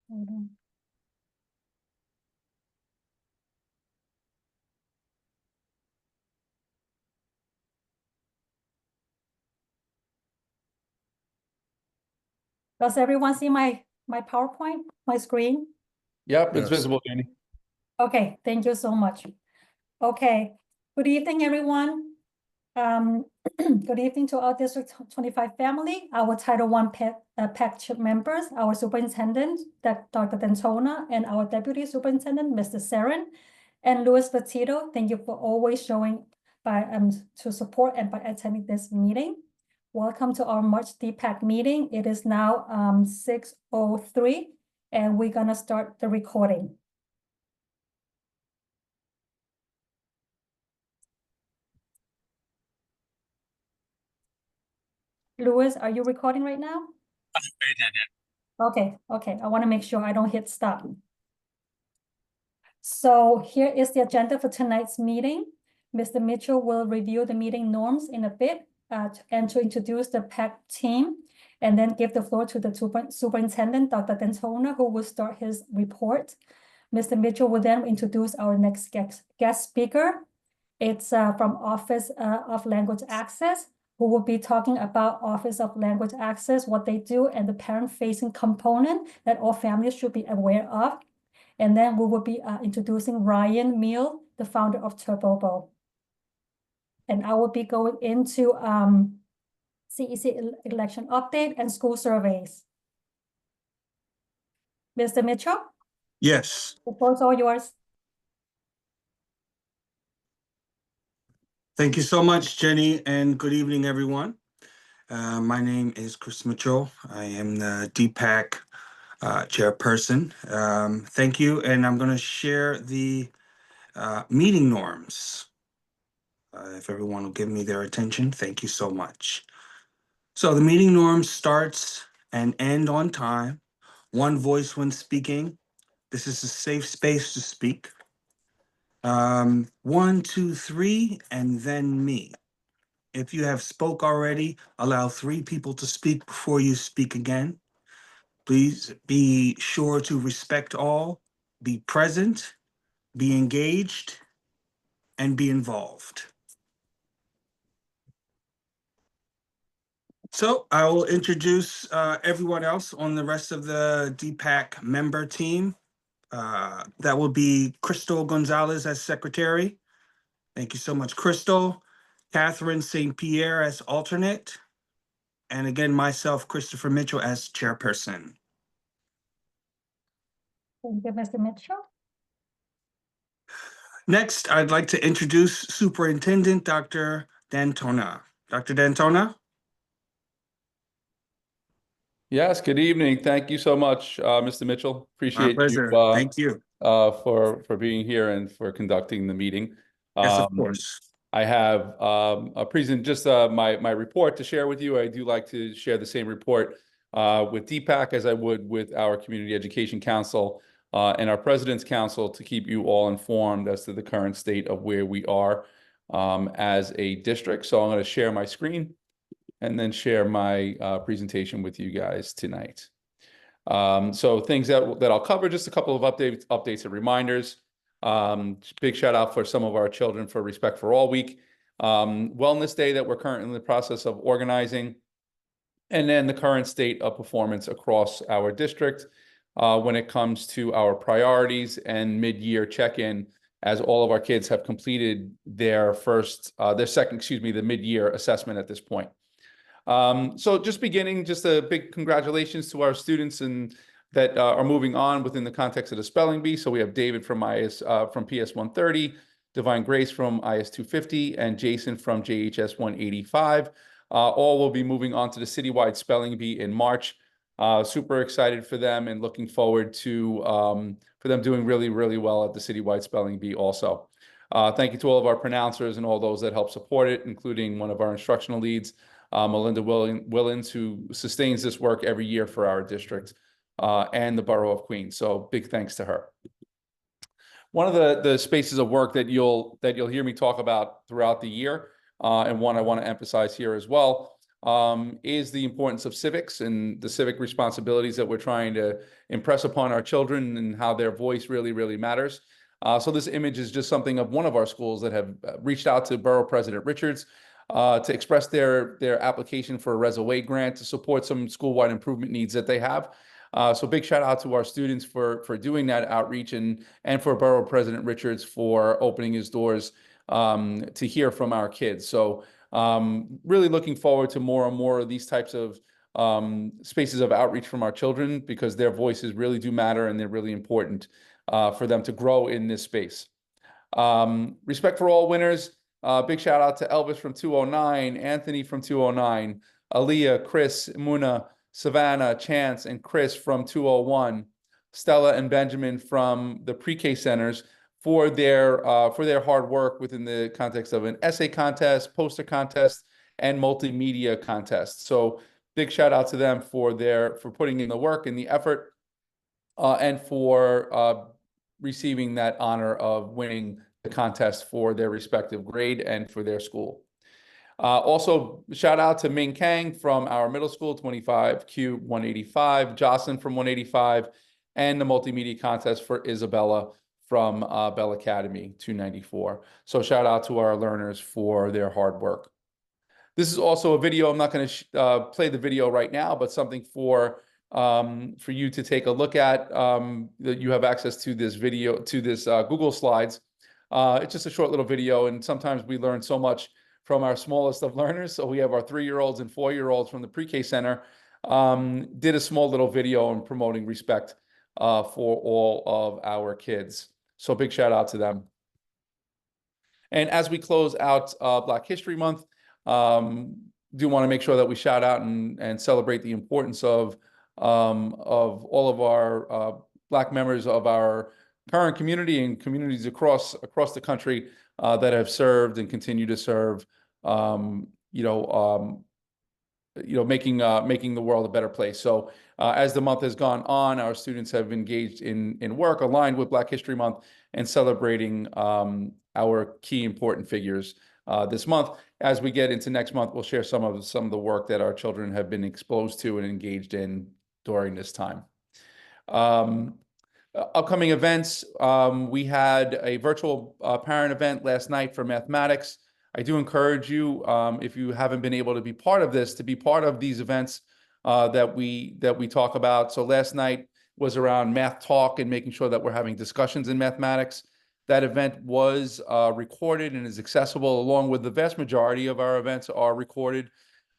Hold on. Does everyone see my PowerPoint, my screen? Yep, it's Yes. visible, Jenny. Okay, thank you so much. Okay, good evening, everyone. Good evening to our District 25 family, our Title I PAC members, our Superintendent, Dr. Dentona, and our Deputy Superintendent, Mr. Saren, and Louis Petito. Thank you for always showing to support and by attending this meeting. Welcome to our March DPAC meeting. It is now 6:03, and we're gonna start the recording. Louis, are you recording right now? Okay, I want to make sure I don't hit stop. So here is the agenda for tonight's meeting. Mr. Mitchell will review the meeting norms in a bit and to introduce the PAC team, and then give the floor to the superintendent, Dr. Dentona, who will start his report. Mr. Mitchell will then introduce our next guest speaker. It's from Office of Language Access, who will be talking about Office of Language Access, what they do, and the parent-facing component that all families should be aware of. And then we will be introducing Ryan Meal, the founder of Turbobo. And I will be going into CEC election update and school surveys. Mr. Mitchell? Yes. The floor is all yours. Thank you so much, Jenny, and good evening, everyone. My name is Chris Mitchell. I am the DPAC chairperson. Thank you, and I'm going to share the meeting norms. If everyone will give me their attention, thank you so much. So the meeting norms starts and end on time. One voice when speaking. This is a safe space to speak. 1, 2, 3, and then me. If you have spoke already, allow 3 people to speak before you speak again. Please be sure to respect all, be present, be engaged, and be involved. So I will introduce everyone else on the rest of the DPAC member team. That will be Crystal Gonzalez as secretary. Thank you so much, Crystal. Catherine St. Pierre as alternate. And again, myself, Christopher Mitchell, as chairperson. Thank you, Mr. Mitchell. Next, I'd like to introduce Superintendent Dr. Dentona. Dr. Dentona? Yes, good evening. Thank you so much, Mr. Mitchell. Appreciate pleasure. you. Thank you. For being here and for conducting the meeting. Yes, of course. I have my report to share with you. I do like to share the same report with DPAC as I would with our Community Education Council and our President's Council to keep you all informed as to the current state of where we are as a district. So I'm going to share my screen and then share my presentation with you guys tonight. So things that I'll cover, just a couple of updates and reminders. Big shout out for some of our children for Respect for All Week. Wellness Day that we're currently in the process of organizing. And then the current state of performance across our district when it comes to our priorities and mid-year check-in, as all of our kids have completed the mid-year assessment at this point. So just a big congratulations to our students and that are moving on within the context of the spelling bee. So we have David from PS 130, Divine Grace from IS 250, and Jason from JHS 185. All will be moving on to the citywide spelling bee in March. Super excited for them and looking forward to for them doing really, really well at the citywide spelling bee also. Thank you to all of our pronouncers and all those that help support it, including one of our instructional leads, Melinda Willens, who sustains this work every year for our district and the Borough of Queens. So big thanks to her. One of the spaces of work that you'll hear me talk about throughout the year, and one I want to emphasize here as well, is the importance of civics and the civic responsibilities that we're trying to impress upon our children and how their voice really, really matters. So this image is just something of one of our schools that have reached out to Borough President Richards to express their application for a Reza Wade grant to support some school-wide improvement needs that they have. So big shout out to our students for doing that outreach and for Borough President Richards for opening his doors to hear from our kids. So really looking forward to more and more of these types of spaces of outreach from our children, because their voices really do matter and they're really important for them to grow in this space. Respect for all winners. Big shout out to Elvis from 209, Anthony from 209, Aaliyah, Chris, Muna, Savannah, Chance, and Chris from 201, Stella and Benjamin from the pre-K centers for their hard work within the context of an essay contest, poster contest, and multimedia contest. So big shout out to them for putting in the work and the effort, and for receiving that honor of winning the contest for their respective grade and for their school. Also, shout out to Ming Kang from our middle school, 25Q 185, Jocelyn from 185, and the multimedia contest for Isabella from Bell Academy 294. So shout out to our learners for their hard work. This is also a video. I'm not going to play the video right now, but something for you to take a look at. That you have access to this video, to this Google Slides. It's just a short little video, and sometimes we learn so much from our smallest of learners. So we have our 3-year-olds and 4-year-olds from the pre-K center did a small little video on promoting respect for all of our kids. So big shout out to them. And as we close out Black History Month, do want to make sure that we shout out and celebrate the importance of all of our Black members of our current community and communities across the country that have served and continue to serve, making the world a better place. So as the month has gone on, our students have engaged in work aligned with Black History Month and celebrating our key important figures this month. As we get into next month, we'll share some of the work that our children have been exposed to and engaged in during this time. Upcoming events, we had a virtual parent event last night for mathematics. I do encourage you, if you haven't been able to be part of this, to be part of these events that we talk about. So last night was around math talk and making sure that we're having discussions in mathematics. That event was recorded and is accessible, along with the vast majority of our events are recorded.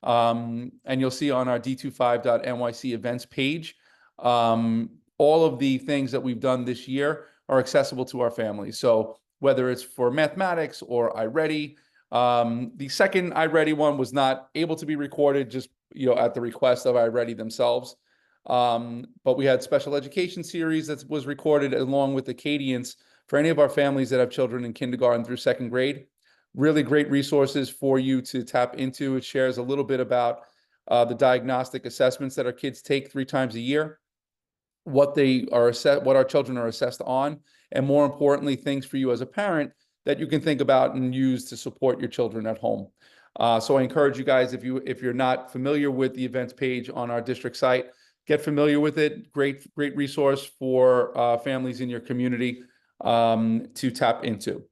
And you'll see on our d25.nyc events page, all of the things that we've done this year are accessible to our families. So whether it's for mathematics or iReady, the second iReady one was not able to be recorded, just at the request of iReady themselves. But we had special education series that was recorded along with Acadians for any of our families that have children in kindergarten through 2nd grade. Really great resources for you to tap into. It shares a little bit about the diagnostic assessments that our kids take 3 times a year, what our children are assessed on, and more importantly, things for you as a parent that you can think about and use to support your children at home. So I encourage you guys, if you're not familiar with the events page on our district site, get familiar with it. Great resource for families in your community to tap into.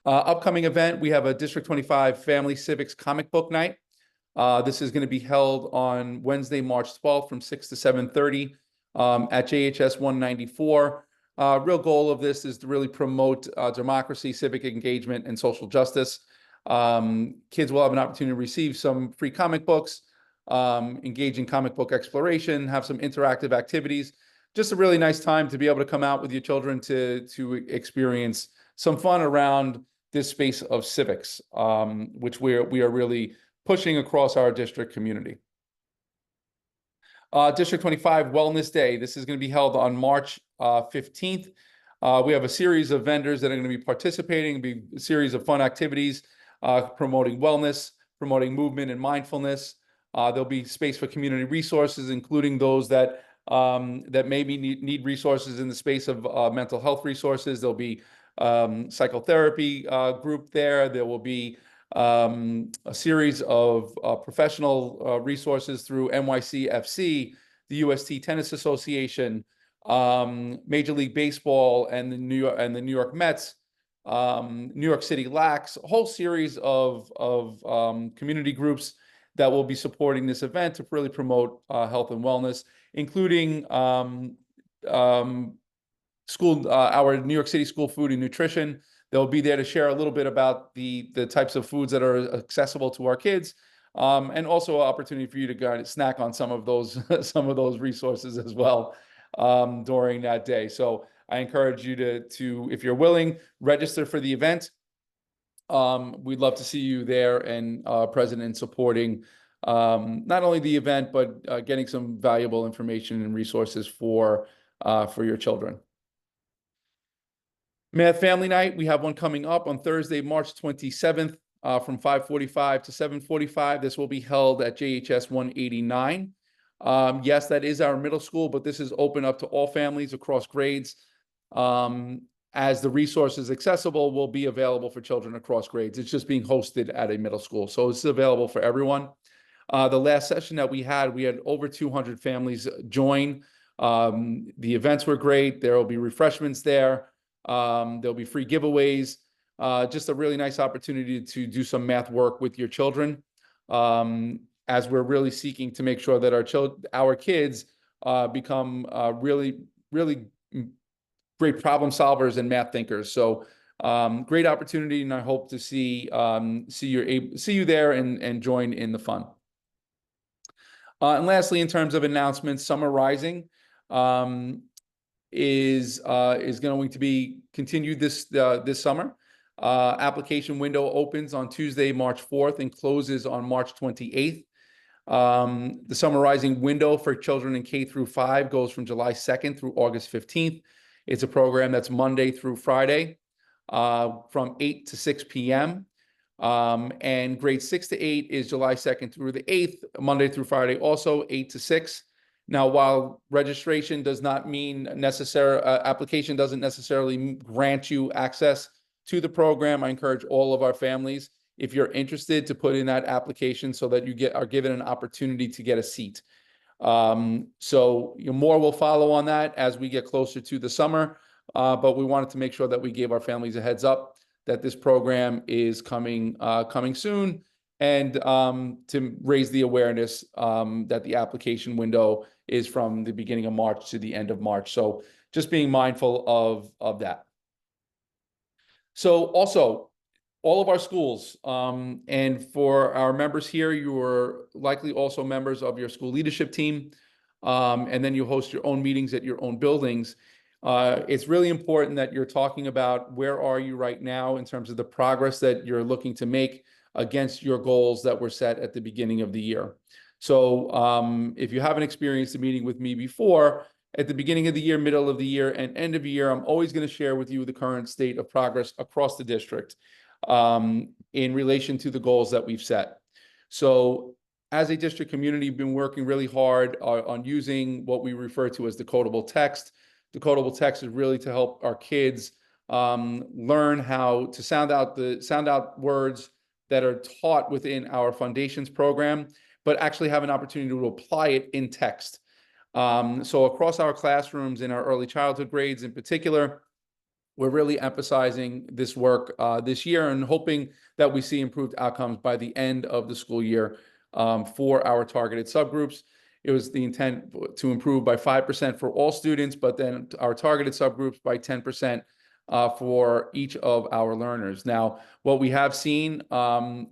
Upcoming event, we have a District 25 Family Civics Comic Book Night. This is going to be held on Wednesday, March 12th from 6 to 7:30 at JHS 194. Real goal of this is to really promote democracy, civic engagement, and social justice. Kids will have an opportunity to receive some free comic books, engage in comic book exploration, have some interactive activities. Just a really nice time to be able to come out with your children to experience some fun around this space of civics, which we are really pushing across our district community. District 25 Wellness Day. This is going to be held on March 15th. We have a series of vendors that are going to be participating, be a series of fun activities, promoting wellness, promoting movement and mindfulness. There'll be space for community resources, including those that maybe need resources in the space of mental health resources. There'll be psychotherapy group there. There will be a series of professional resources through NYCFC, the UST Tennis Association, Major League Baseball, and the New York Mets, New York City Lax, a whole series of community groups that will be supporting this event to really promote health and wellness, including our New York City School Food and Nutrition. They'll be there to share a little bit about the types of foods that are accessible to our kids, and also an opportunity for you to go and snack on some of those resources as well during that day. So I encourage you to if you're willing, register for the event. We'd love to see you there and present and supporting not only the event, but getting some valuable information and resources for your children. Math Family Night, we have one coming up on Thursday, March 27th from 5:45 to 7:45. This will be held at JHS 189. Yes, that is our middle school, but this is open up to all families across grades. As the resources accessible will be available for children across grades. It's just being hosted at a middle school. So it's available for everyone. The last session that we had over 200 families join. The events were great. There will be refreshments there. There'll be free giveaways. Just a really nice opportunity to do some math work with your children, as we're really seeking to make sure that our kids become really great problem solvers and math thinkers. So great opportunity, and I hope to see you there and join in the fun. And lastly, in terms of announcements, Summer Rising is going to be continued this summer. Application window opens on Tuesday, March 4th, and closes on March 28th. The Summer Rising window for children in K through 5 goes from July 2nd through August 15th. It's a program that's Monday through Friday from 8 to 6 p.m. And grade 6 to 8 is July 2nd through the 8th, Monday through Friday, also 8 to 6. Now, while registration does not mean application doesn't necessarily grant you access to the program, I encourage all of our families, if you're interested, to put in that application so that you are given an opportunity to get a seat. So more will follow on that as we get closer to the summer, but we wanted to make sure that we gave our families a heads up that this program is coming soon, and to raise the awareness that the application window is from the beginning of March to the end of March. So just being mindful of that. So also, all of our schools, and for our members here, you are likely also members of your school leadership team, and then you host your own meetings at your own buildings. It's really important that you're talking about where are you right now in terms of the progress that you're looking to make against your goals that were set at the beginning of the year. So if you haven't experienced a meeting with me before, at the beginning of the year, middle of the year, and end of the year, I'm always going to share with you the current state of progress across the district in relation to the goals that we've set. So as a district community, we've been working really hard on using what we refer to as decodable text. Decodable text is really to help our kids learn how to sound out words that are taught within our Foundations program, but actually have an opportunity to apply it in text. So across our classrooms in our early childhood grades in particular, we're really emphasizing this work this year and hoping that we see improved outcomes by the end of the school year for our targeted subgroups. It was the intent to improve by 5% for all students, but then our targeted subgroups by 10% for each of our learners. Now, what we have seen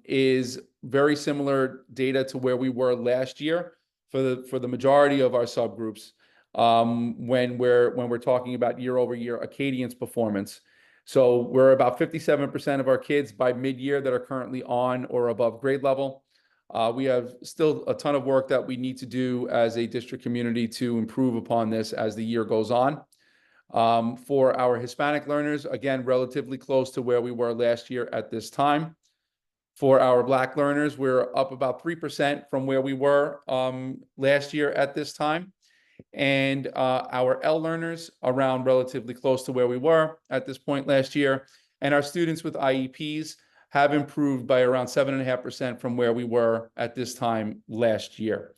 is very similar data to where we were last year for the majority of our subgroups when we're talking about year-over-year Acadians performance. So we're about 57% of our kids by mid-year that are currently on or above grade level. We have still a ton of work that we need to do as a district community to improve upon this as the year goes on. For our Hispanic learners, again, relatively close to where we were last year at this time. For our Black learners, we're up about 3% from where we were last year at this time. And our L learners around relatively close to where we were at this point last year. And our students with IEPs have improved by around 7.5% from where we were at this time last year.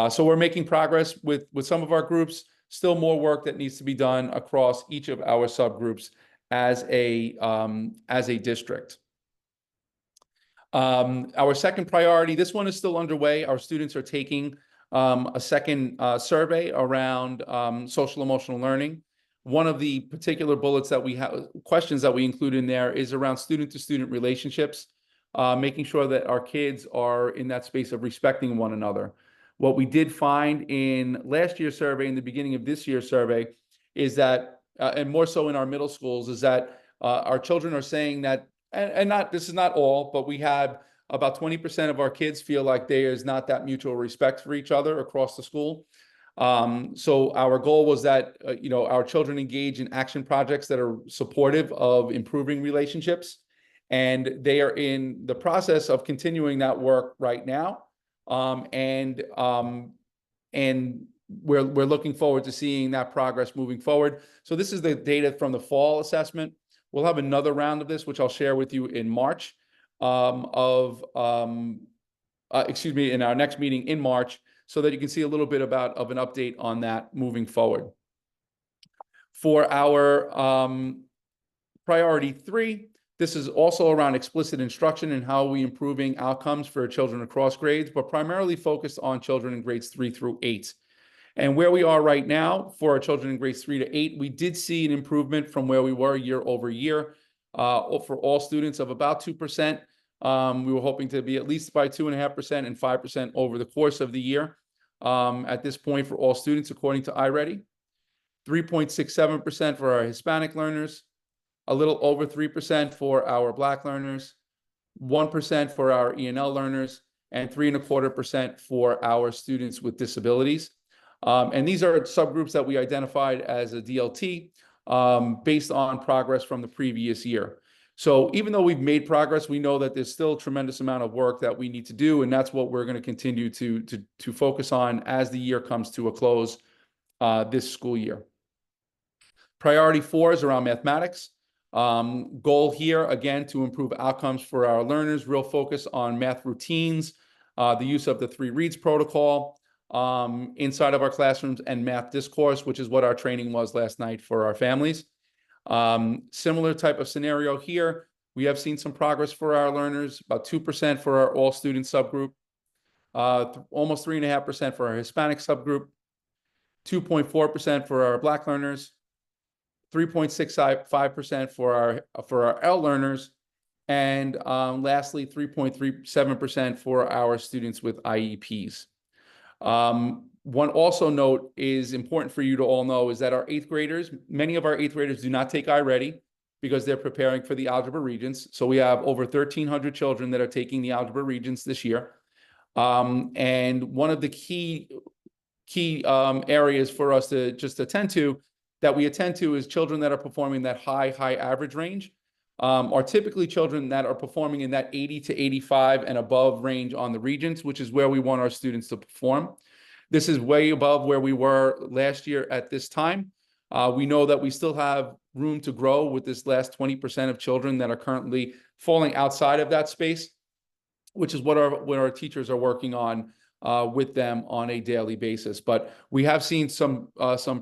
So we're making progress with some of our groups. Still more work that needs to be done across each of our subgroups as a district. Our second priority, this one is still underway. Our students are taking a second survey around social emotional learning. One of the particular bullets that we have, questions that we include in there, is around student-to-student relationships, making sure that our kids are in that space of respecting one another. What we did find in last year's survey and the beginning of this year's survey is that, and more so in our middle schools, is that our children are saying that, and not, this is not all, but we had about 20% of our kids feel like there is not that mutual respect for each other across the school. So our goal was that, our children engage in action projects that are supportive of improving relationships. And they are in the process of continuing that work right now. And we're looking forward to seeing that progress moving forward. So this is the data from the fall assessment. We'll have another round of this, which I'll share with you in March, in our next meeting in March, so that you can see a little bit of an update on that moving forward. For our priority 3, this is also around explicit instruction and how we improving outcomes for children across grades, but primarily focused on children in grades 3 through 8. And where we are right now for our children in grades 3 to 8, we did see an improvement from where we were year over year for all students of about 2%. We were hoping to be at least by 2.5% and 5% over the course of the year. At this point for all students, according to iReady, 3.67% for our Hispanic learners, a little over 3% for our Black learners, 1% for our E&L learners, and 3.25% for our students with disabilities. And these are subgroups that we identified as a DLT based on progress from the previous year. So even though we've made progress, we know that there's still a tremendous amount of work that we need to do, and that's what we're going to continue to focus on as the year comes to a close this school year. Priority 4 is around mathematics. Goal here, again, to improve outcomes for our learners, real focus on math routines, the use of the 3 reads protocol inside of our classrooms, and math discourse, which is what our training was last night for our families. Similar type of scenario here. We have seen some progress for our learners, about 2% for our all student subgroup, almost 3.5% for our Hispanic subgroup, 2.4% for our Black learners, 3.65% for our L learners, and lastly, 3.37% for our students with IEPs. One also note is important for you to all know is that our 8th graders, many of our 8th graders do not take iReady because they're preparing for the Algebra Regents. So we have over 1,300 children that are taking the Algebra Regents this year. And one of the key areas for us to just attend to, that we attend to, is children that are performing that high average range, are typically children that are performing in that 80 to 85 and above range on the Regents, which is where we want our students to perform. This is way above where we were last year at this time. We know that we still have room to grow with this last 20% of children that are currently falling outside of that space, which is what our teachers are working on with them on a daily basis. But we have seen some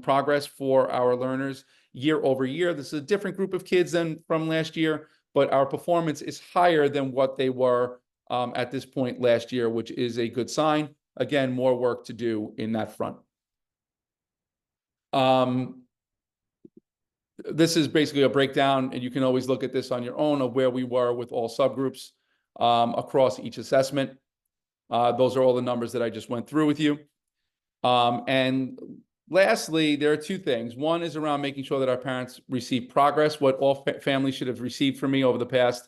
progress for our learners year over year. This is a different group of kids than from last year, but our performance is higher than what they were at this point last year, which is a good sign. Again, more work to do in that front. This is basically a breakdown, and you can always look at this on your own, of where we were with all subgroups across each assessment. Those are all the numbers that I just went through with you. And lastly, there are 2 things. One is around making sure that our parents receive progress. What all families should have received from me over the past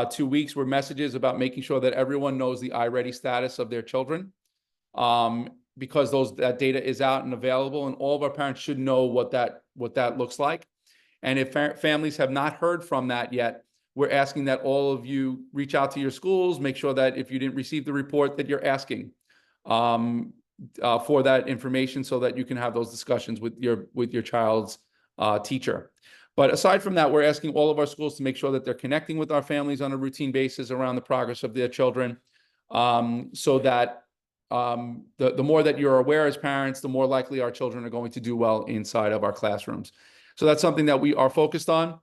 2 weeks were messages about making sure that everyone knows the iReady status of their children, because that data is out and available, and all of our parents should know what that looks like. And if families have not heard from that yet, we're asking that all of you reach out to your schools, make sure that if you didn't receive the report, that you're asking for that information, so that you can have those discussions with your child's teacher. But aside from that, we're asking all of our schools to make sure that they're connecting with our families on a routine basis around the progress of their children, so that the more that you're aware as parents, the more likely our children are going to do well inside of our classrooms. So that's something that we are focused on.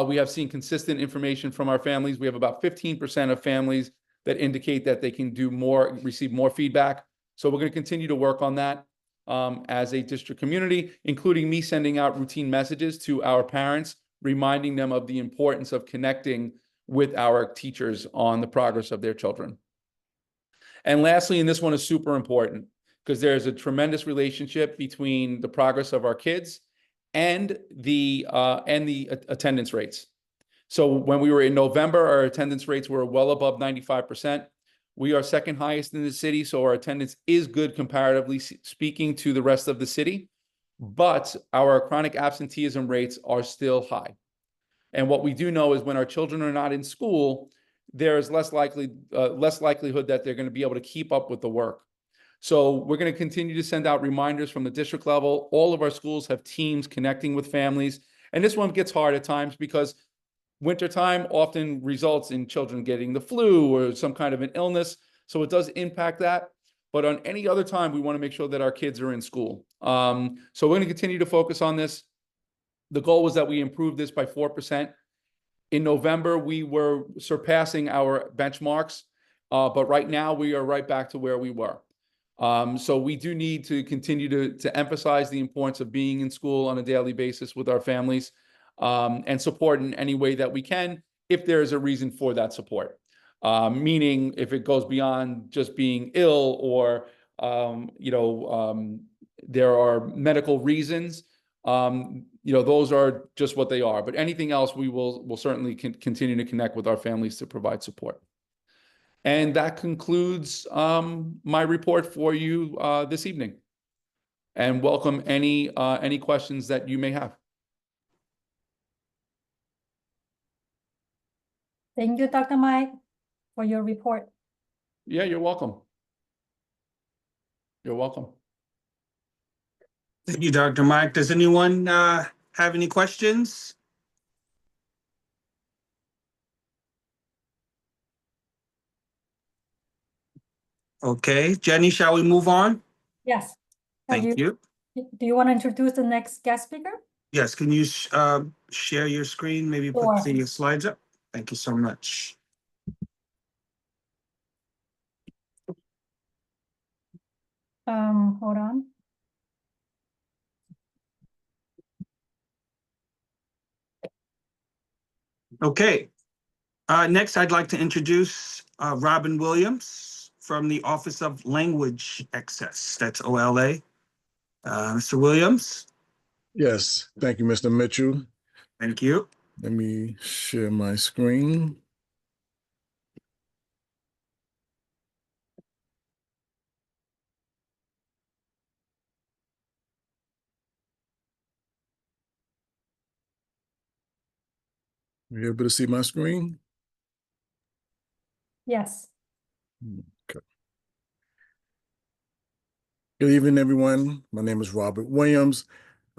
We have seen consistent information from our families. We have about 15% of families that indicate that they can do more, receive more feedback. So we're going to continue to work on that as a district community, including me sending out routine messages to our parents, reminding them of the importance of connecting with our teachers on the progress of their children. And lastly, and this one is super important, because there's a tremendous relationship between the progress of our kids and the attendance rates. So when we were in November, our attendance rates were well above 95%. We are second highest in the city, so our attendance is good comparatively speaking to the rest of the city, but our chronic absenteeism rates are still high. And what we do know is when our children are not in school, there is less likelihood that they're going to be able to keep up with the work. So we're going to continue to send out reminders from the district level. All of our schools have teams connecting with families. And this one gets hard at times because wintertime often results in children getting the flu or some kind of an illness. So it does impact that. But on any other time, we want to make sure that our kids are in school. So we're going to continue to focus on this. The goal was that we improve this by 4%. In November, we were surpassing our benchmarks, but right now we are right back to where we were. So we do need to continue to emphasize the importance of being in school on a daily basis with our families, and support in any way that we can if there is a reason for that support. Meaning if it goes beyond just being ill or, there are medical reasons, those are just what they are. But anything else, we'll certainly continue to connect with our families to provide support. And that concludes my report for you this evening. And welcome any questions that you may have. Thank you, Dr. Mike, for your report. Yeah, you're welcome. You're welcome. Thank you, Dr. Mike. Does anyone have any questions? Okay, Jenny, shall we move on? Yes. Thank you. Do you want to introduce the next guest speaker? Yes, can you share your screen, maybe Sure. put the slides up? Thank you so much. Hold on. Okay, next I'd like to introduce Robin Williams from the Office of Language Access, that's OLA. Mr. Williams? Yes, thank you, Mr. Mitchell. Thank you. Let me share my screen. You able to see my screen? Yes. Okay. Good evening, everyone. My name is Robert Williams.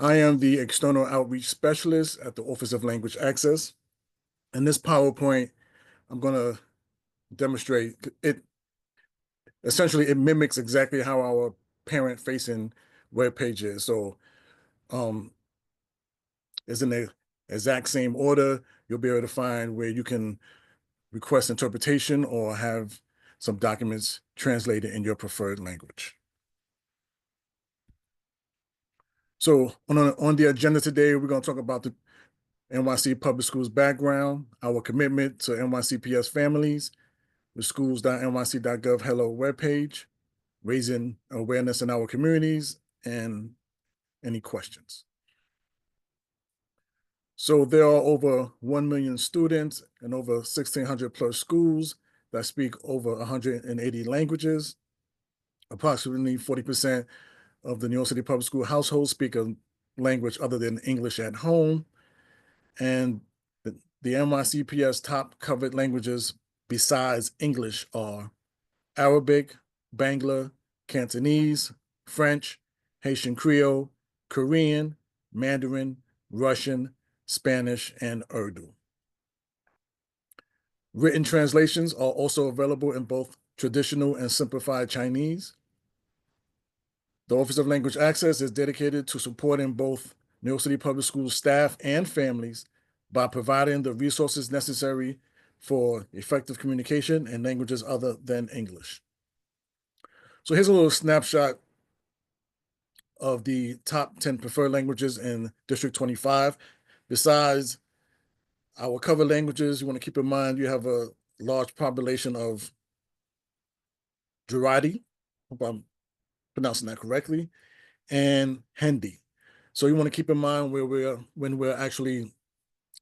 I am the External Outreach Specialist at the Office of Language Access. In this PowerPoint, I'm going to demonstrate it. Essentially, it mimics exactly how our parent-facing web page is. So it's in the exact same order. You'll be able to find where you can request interpretation or have some documents translated in your preferred language. So on the agenda today, we're going to talk about the NYC Public Schools background, our commitment to NYCPS families, the schools.nyc.gov Hello webpage, raising awareness in our communities, and any questions. So there are over 1 million students and over 1,600 plus schools that speak over 180 languages. Approximately 40% of the New York City Public School households speak a language other than English at home. And the NYCPS top covered languages besides English are Arabic, Bangla, Cantonese, French, Haitian Creole, Korean, Mandarin, Russian, Spanish, and Urdu. Written translations are also available in both traditional and simplified Chinese. The Office of Language Access is dedicated to supporting both New York City Public Schools staff and families by providing the resources necessary for effective communication in languages other than English. So here's a little snapshot of the top 10 preferred languages in District 25. Besides our cover languages, you want to keep in mind you have a large population of Gujarati, hope I'm pronouncing that correctly, and Hindi. So you want to keep in mind when we're actually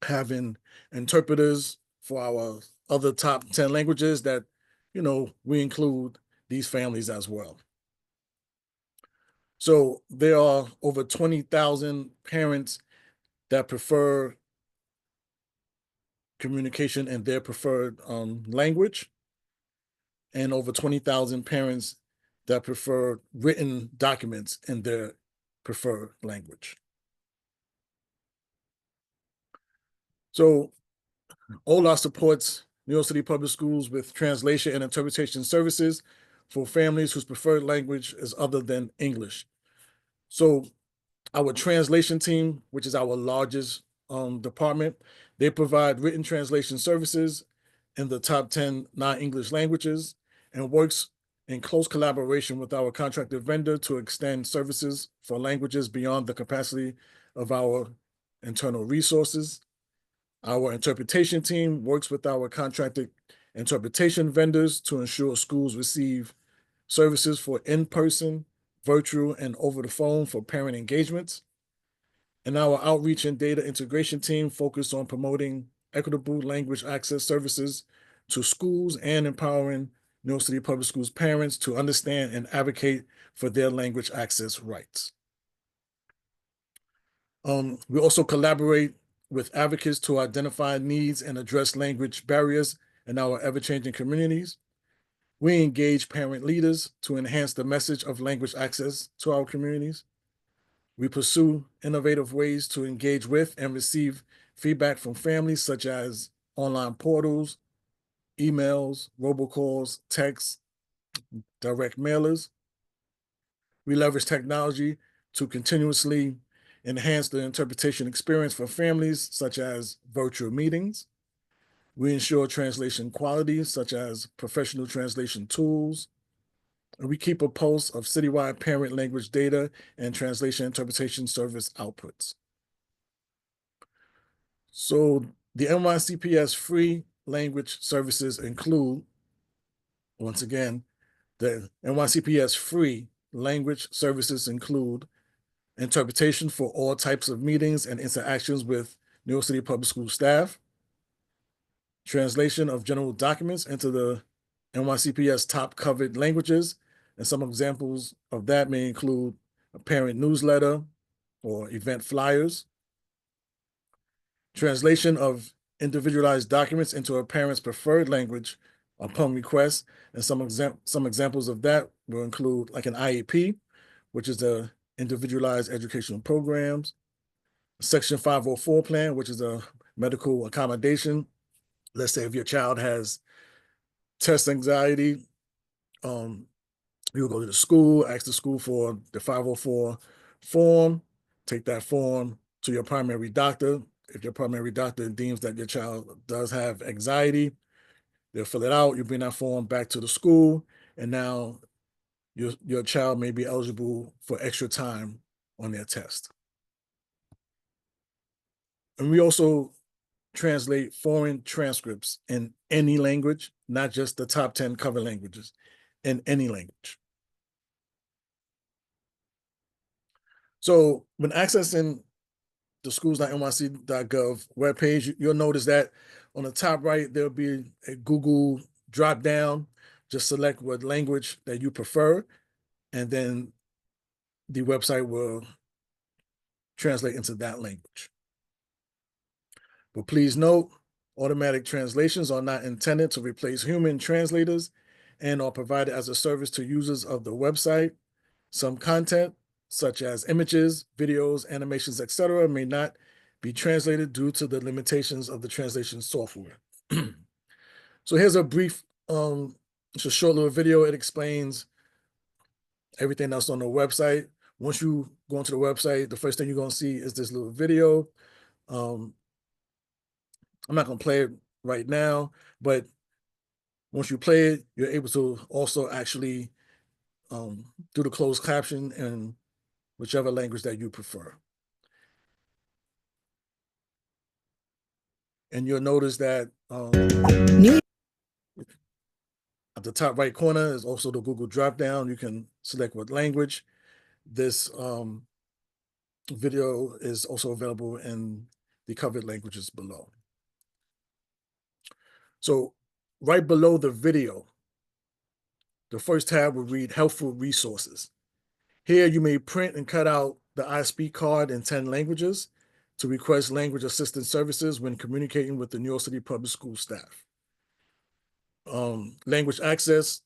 having interpreters for our other top 10 languages that, we include these families as well. So there are over 20,000 parents that prefer communication in their preferred language, and over 20,000 parents that prefer written documents in their preferred language. So OLA supports New York City Public Schools with translation and interpretation services for families whose preferred language is other than English. So our translation team, which is our largest department, they provide written translation services in the top 10 non-English languages and works in close collaboration with our contracted vendor to extend services for languages beyond the capacity of our internal resources. Our interpretation team works with our contracted interpretation vendors to ensure schools receive services for in-person, virtual, and over the phone for parent engagements. And our outreach and data integration team focused on promoting equitable language access services to schools and empowering New York City Public Schools parents to understand and advocate for their language access rights. We also collaborate with advocates to identify needs and address language barriers in our ever-changing communities. We engage parent leaders to enhance the message of language access to our communities. We pursue innovative ways to engage with and receive feedback from families, such as online portals, emails, robocalls, texts, direct mailers. We leverage technology to continuously enhance the interpretation experience for families, such as virtual meetings. We ensure translation quality, such as professional translation tools. And we keep a pulse of citywide parent language data and translation interpretation service outputs. So the NYCPS free language services include, once again, the NYCPS free language services include interpretation for all types of meetings and interactions with New York City Public School staff, translation of general documents into the NYCPS top covered languages, and some examples of that may include a parent newsletter or event flyers, translation of individualized documents into a parent's preferred language upon request, and some examples of that will include like an IEP, which is the individualized educational programs, Section 504 plan, which is a medical accommodation. Let's say if your child has test anxiety, you'll go to the school, ask the school for the 504 form, take that form to your primary doctor. If your primary doctor deems that your child does have anxiety, they'll fill it out, you bring that form back to the school, and now your child may be eligible for extra time on their test. And we also translate foreign transcripts in any language, not just the top 10 cover languages, in any language. So when accessing the schools.nyc.gov webpage, you'll notice that on the top right, there'll be a Google drop down. Just select what language that you prefer, and then the website will translate into that language. But please note, automatic translations are not intended to replace human translators and are provided as a service to users of the website. Some content, such as images, videos, animations, etc., may not be translated due to the limitations of the translation software. So here's a brief, it's a short little video. It explains everything that's on the website. Once you go onto the website, the first thing you're going to see is this little video. I'm not going to play it right now, but once you play it, you're able to also actually do the closed caption in whichever language that you prefer. And you'll notice that at the top right corner is also the Google dropdown. You can select what language. This video is also available in the covered languages below. So right below the video, the first tab will read Helpful Resources. Here you may print and cut out the I Speak card in 10 languages to request language assistance services when communicating with the New York City Public School staff. Language access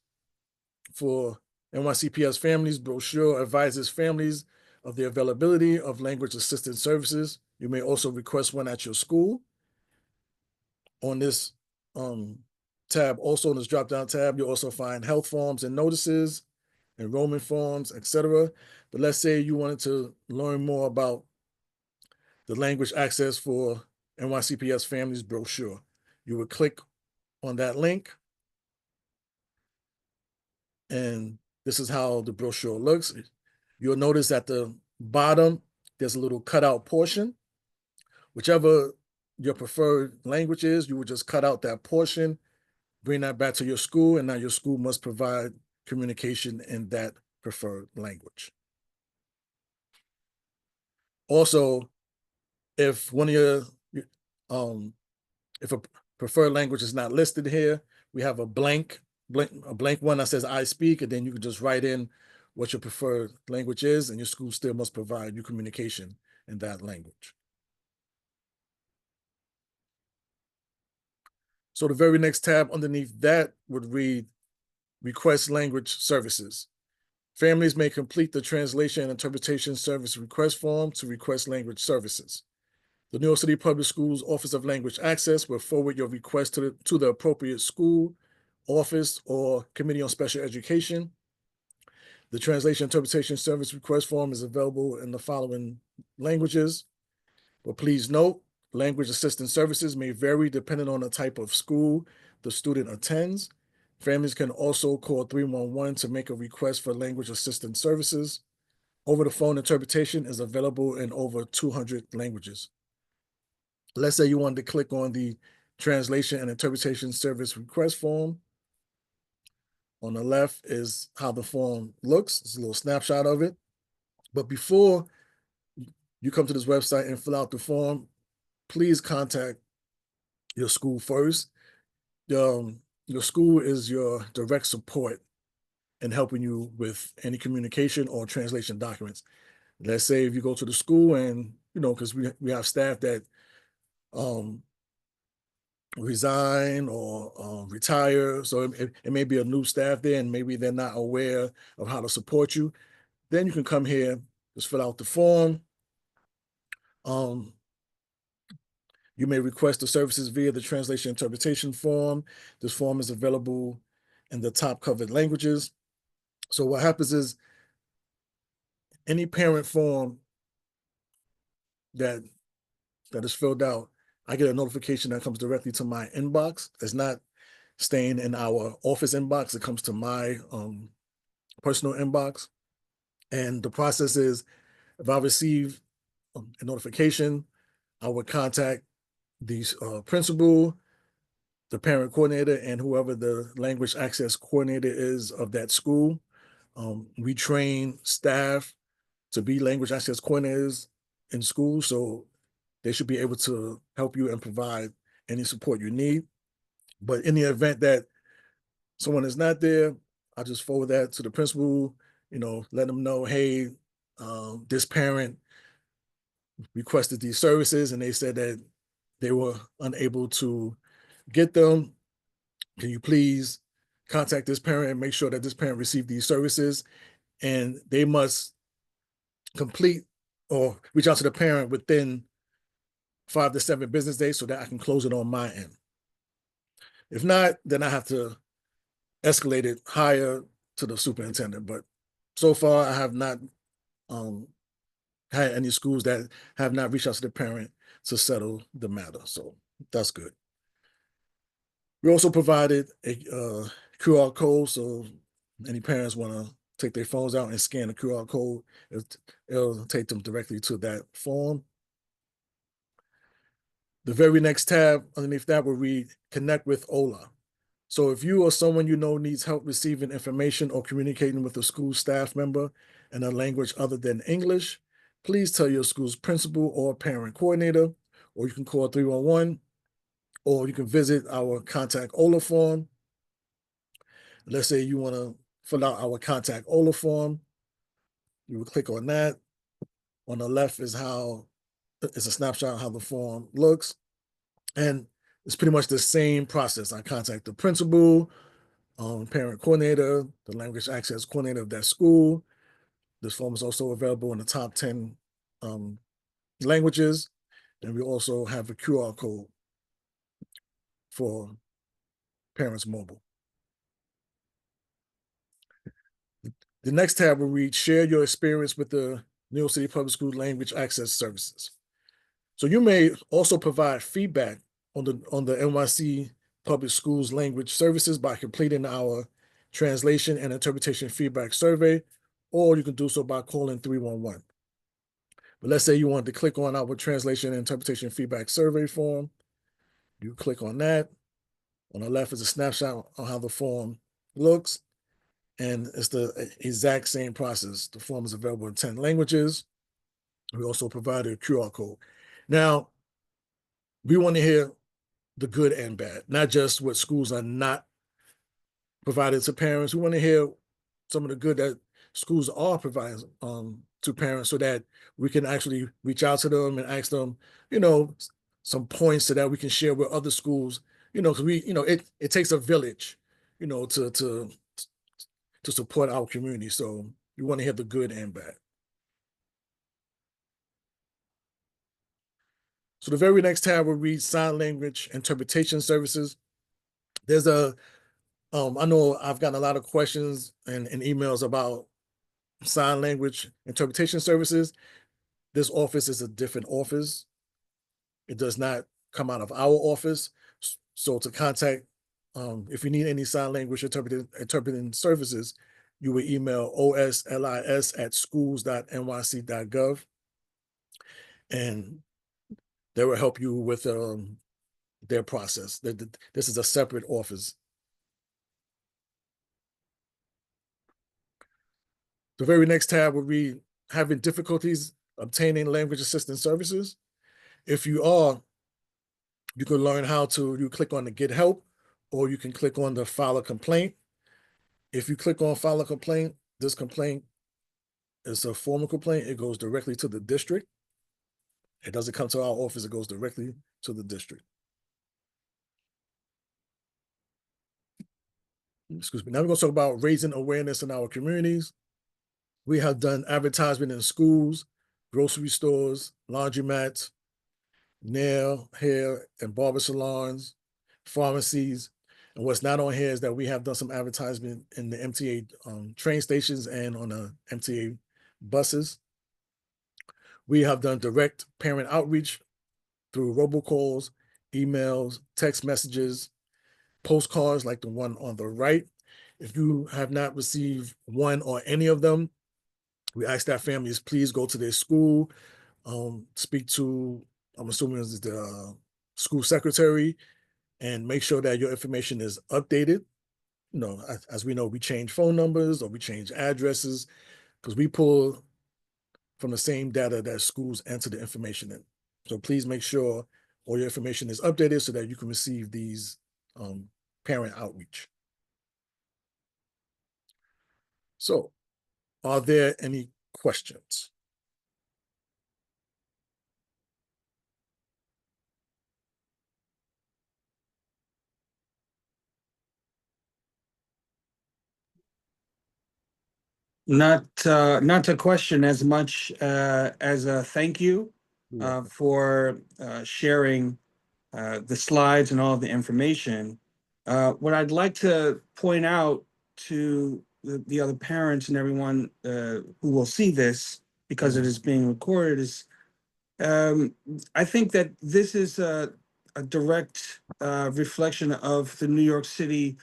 for NYCPS families brochure advises families of the availability of language assistance services. You may also request one at your school. On this tab, also in this drop-down tab, you'll also find health forms and notices, enrollment forms, etc. But let's say you wanted to learn more about the language access for NYCPS families brochure. You would click on that link, and this is how the brochure looks. You'll notice at the bottom, there's a little cutout portion. Whichever your preferred language is, you would just cut out that portion, bring that back to your school, and now your school must provide communication in that preferred language. Also, if one of your, if a preferred language is not listed here, we have a blank one that says I speak, and then you can just write in what your preferred language is, and your school still must provide you communication in that language. So the very next tab underneath that would read Request Language Services. Families may complete the translation and interpretation service request form to request language services. The New York City Public Schools Office of Language Access will forward your request to the appropriate school, office, or Committee on Special Education. The translation interpretation service request form is available in the following languages. But please note, language assistance services may vary depending on the type of school the student attends. Families can also call 311 to make a request for language assistance services. Over-the-phone interpretation is available in over 200 languages. Let's say you wanted to click on the translation and interpretation service request form. On the left is how the form looks. It's a little snapshot of it. But before you come to this website and fill out the form, please contact your school first. Your school is your direct support in helping you with any communication or translation documents. Let's say if you go to the school and, because we have staff that resign or retire, so it may be a new staff there and maybe they're not aware of how to support you. Then you can come here, just fill out the form. You may request the services via the translation interpretation form. This form is available in the top covered languages. So what happens is any parent form that is filled out, I get a notification that comes directly to my inbox. It's not staying in our office inbox. It comes to my personal inbox. And the process is, if I receive a notification, I would contact the principal, the parent coordinator, and whoever the language access coordinator is of that school. We train staff to be language access coordinators in school, so they should be able to help you and provide any support you need. But in the event that someone is not there, I just forward that to the principal, let them know, hey, this parent requested these services and they said that they were unable to get them. Can you please contact this parent and make sure that this parent received these services? And they must complete or reach out to the parent within 5 to 7 business days so that I can close it on my end. If not, then I have to escalate it higher to the superintendent. But so far, I have not had any schools that have not reached out to the parent to settle the matter. So that's good. We also provided a QR code, so any parents want to take their phones out and scan the QR code, it'll take them directly to that form. The very next tab underneath that will read Connect with OLA. So if you or someone you know needs help receiving information or communicating with a school staff member in a language other than English, please tell your school's principal or parent coordinator, or you can call 311, or you can visit our Contact OLA form. Let's say you want to fill out our Contact OLA form. You will click on that. On the left is it's a snapshot of how the form looks. And it's pretty much the same process. I contact the principal, parent coordinator, the language access coordinator of that school. This form is also available in the top 10 languages. And we also have a QR code for Parents Mobile. The next tab will read Share your experience with the New York City Public School Language Access Services. So you may also provide feedback on the NYC Public Schools Language Services by completing our translation and interpretation feedback survey, or you can do so by calling 311. But let's say you want to click on our translation and interpretation feedback survey form. You click on that. On the left is a snapshot on how the form looks. And it's the exact same process. The form is available in 10 languages. We also provided a QR code. Now, we want to hear the good and bad, not just what schools are not provided to parents. We want to hear some of the good that schools are providing to parents so that we can actually reach out to them and ask them, some points so that we can share with other schools, because it takes a village, to support our community. So we want to hear the good and bad. So the very next tab will read Sign Language Interpretation Services. There's I know I've gotten a lot of questions and emails about sign language interpretation services. This office is a different office. It does not come out of our office. So to contact, if you need any sign language interpreting services, you will email oslis@schools.nyc.gov, and they will help you with their process. This is a separate office. The very next tab will be having difficulties obtaining language assistance services. If you are, you can learn you click on the Get Help, or you can click on the File a Complaint. If you click on File a Complaint, this complaint is a formal complaint. It goes directly to the district. It doesn't come to our office. It goes directly to the district. Excuse me. Now we're going to talk about raising awareness in our communities. We have done advertisement in schools, grocery stores, laundromats, nail, hair, and barber salons, pharmacies. And what's not on here is that we have done some advertisement in the MTA train stations and on the MTA buses. We have done direct parent outreach through robocalls, emails, text messages, postcards like the one on the right. If you have not received one or any of them, we ask that families please go to their school, speak to, I'm assuming it's the school secretary, and make sure that your information is updated. As we know, we change phone numbers or we change addresses because we pull from the same data that schools enter the information in. So please make sure all your information is updated so that you can receive these parent outreach. So, are there any questions? Not a question as much as a thank you for sharing the slides and all of the information. What I'd like to point out to the other parents and everyone who will see this, because it is being recorded, is I think that this is a direct reflection of the New York City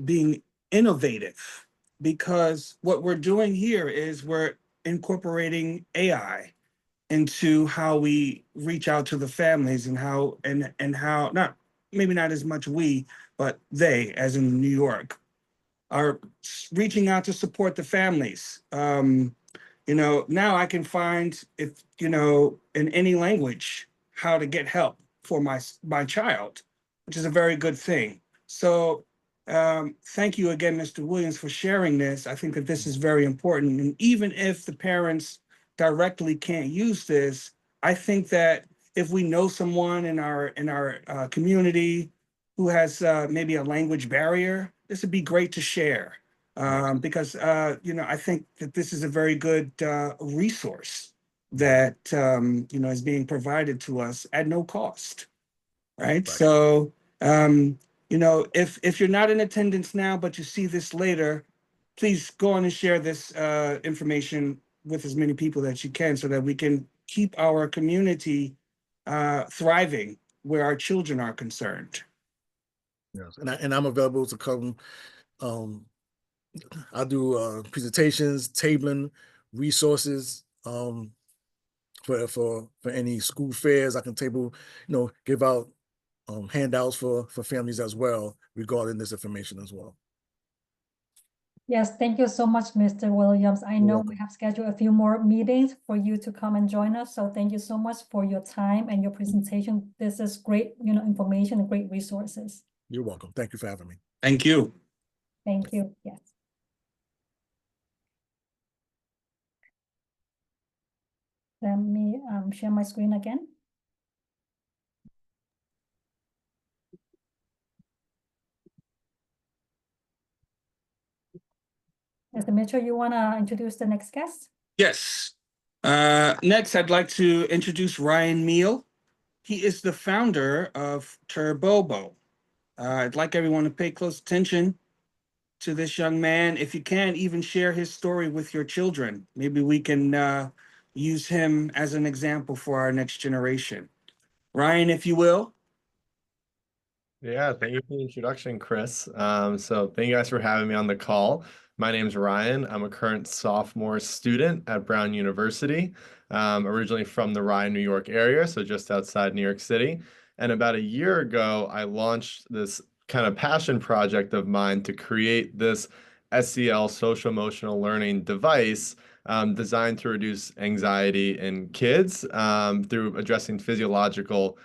being innovative, because what we're doing here is we're incorporating AI into how we reach out to the families, and how not, maybe not as much we, but they, as in New York, are reaching out to support the families. Now I can find, if in any language, how to get help for my child, which is a very good thing. So thank you again, Mr. Williams, for sharing this. I think that this is very important. And even if the parents directly can't use this, I think that if we know someone in our community who has maybe a language barrier, this would be great to share. Because I think that this is a very good resource that is being provided to us at no cost, right? So if you're not in attendance now but you see this later, please go on and share this information with as many people that you can, so that we can keep our community thriving where our children are concerned. Yes, and I'm available to come. I do presentations, tabling, resources for any school fairs. I can table, give out handouts for families as well regarding this information as well. Yes, thank you so much, Mr. Williams. I know we have scheduled a few more meetings for you to come and join us. So thank you so much for your time and your presentation. This is great, information and great resources. You're welcome. Thank you for having me. Thank you. Thank you. Yes. Let me share my screen again. Mr. Mitchell, you want to introduce the next guest? Yes. Next, I'd like to introduce Ryan Meal. He is the founder of Turbobo. I'd like everyone to pay close attention to this young man. If you can, even share his story with your children. Maybe we can use him as an example for our next generation. Ryan, if you will. Yeah, thank you for the introduction, Chris. So thank you guys for having me on the call. My name's Ryan. I'm a current sophomore student at Brown University, originally from the Rye, New York area, so just outside New York City. And about a year ago, I launched this kind of passion project of mine to create this SEL, social emotional learning device designed to reduce anxiety in kids through addressing physiological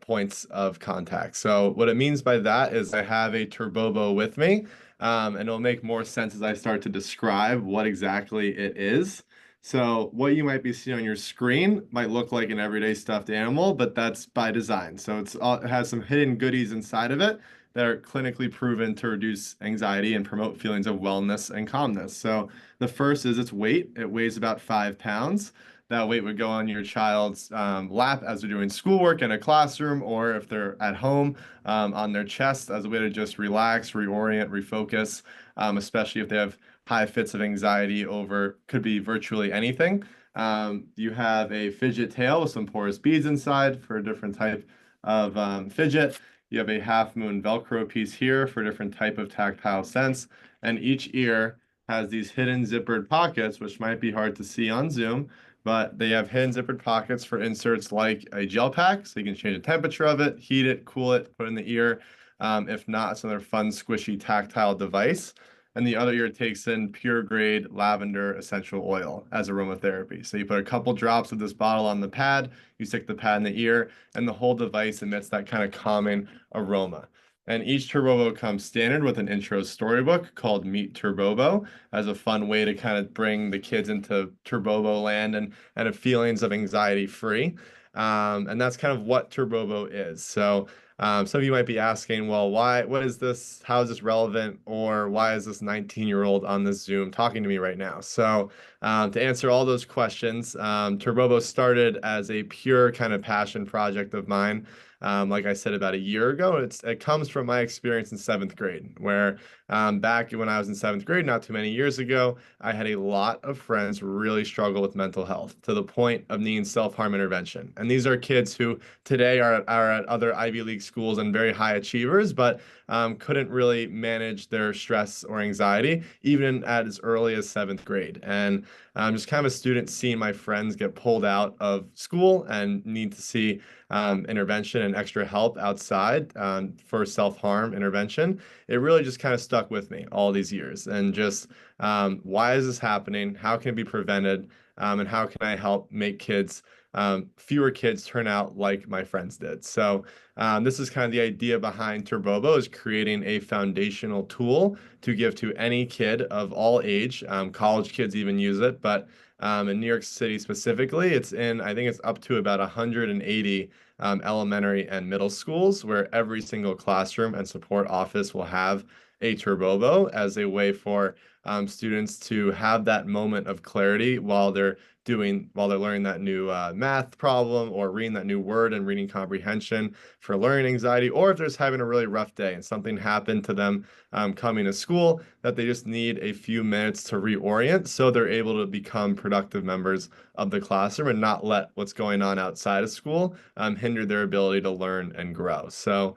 points of contact. So what it means by that is I have a Turbobo with me, and it'll make more sense as I start to describe what exactly it is. So what you might be seeing on your screen might look like an everyday stuffed animal, but that's by design. So it has some hidden goodies inside of it that are clinically proven to reduce anxiety and promote feelings of wellness and calmness. So the first is its weight. It weighs about 5 pounds. That weight would go on your child's lap as they're doing schoolwork in a classroom, or if they're at home on their chest as a way to just relax, reorient, refocus, especially if they have high fits of anxiety over, could be virtually anything. You have a fidget tail with some porous beads inside for a different type of fidget. You have a half moon Velcro piece here for a different type of tactile sense. And each ear has these hidden zippered pockets, which might be hard to see on Zoom, but they have hidden zippered pockets for inserts like a gel pack, so you can change the temperature of it, heat it, cool it, put it in the ear. If not, it's another fun, squishy, tactile device. And the other ear takes in pure grade lavender essential oil as aromatherapy. So you put a couple drops of this bottle on the pad, you stick the pad in the ear, and the whole device emits that kind of calming aroma. And each Turbobo comes standard with an intro storybook called Meet Turbobo as a fun way to kind of bring the kids into Turbobo land and feelings of anxiety free. And that's kind of what Turbobo is. So Some of you might be asking, well, what is this? How is this relevant? Or why is this 19-year-old on this Zoom talking to me right now? So to answer all those questions, Turbobo started as a pure kind of passion project of mine. Like I said, about a year ago. It comes from my experience in 7th grade, where back when I was in 7th grade, not too many years ago, I had a lot of friends really struggle with mental health to the point of needing self-harm intervention. And these are kids who today are at other Ivy League schools and very high achievers, but couldn't really manage their stress or anxiety, even at as early as 7th grade. And just kind of a student seeing my friends get pulled out of school and need to see intervention and extra help outside for self-harm intervention. It really just kind of stuck with me all these years. And just why is this happening? How can it be prevented? And how can I help make fewer kids turn out like my friends did? So this is kind of the idea behind Turbobo, is creating a foundational tool to give to any kid of all age. College kids even use it, but in New York City specifically, I think it's up to about 180 elementary and middle schools, where every single classroom and support office will have a Turbobo as a way for students to have that moment of clarity while they're learning that new math problem, or reading that new word and reading comprehension for learning anxiety, or if they're just having a really rough day and something happened to them coming to school, that they just need a few minutes to reorient so they're able to become productive members of the classroom and not let what's going on outside of school hinder their ability to learn and grow. So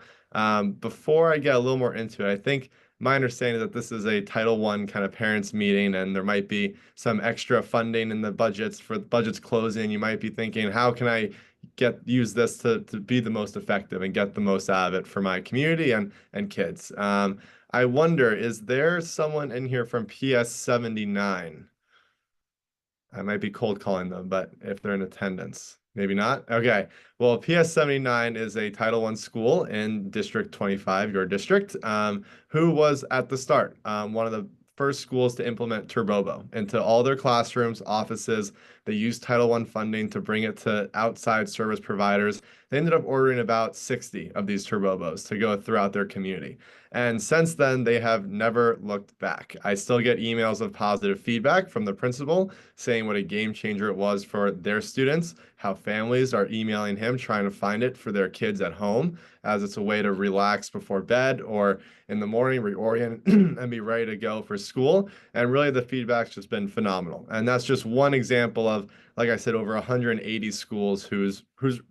before I get a little more into it, I think my understanding is that this is a Title I kind of parents meeting, and there might be some extra funding in the budgets for budgets closing. You might be thinking, how can I use this to be the most effective and get the most out of it for my community and kids? I wonder, is there someone in here from PS 79? I might be cold calling them, but if they're in attendance, maybe not. Okay. Well, PS 79 is a Title I school in District 25, your district, who was at the start one of the first schools to implement Turbobo into all their classrooms, offices. They used Title I funding to bring it to outside service providers. They ended up ordering about 60 of these Turbobos to go throughout their community. And since then, they have never looked back. I still get emails of positive feedback from the principal saying what a game changer it was for their students, how families are emailing him trying to find it for their kids at home, as it's a way to relax before bed or in the morning, reorient and be ready to go for school. And really the feedback's just been phenomenal. And that's just one example of, like I said, over 180 schools whose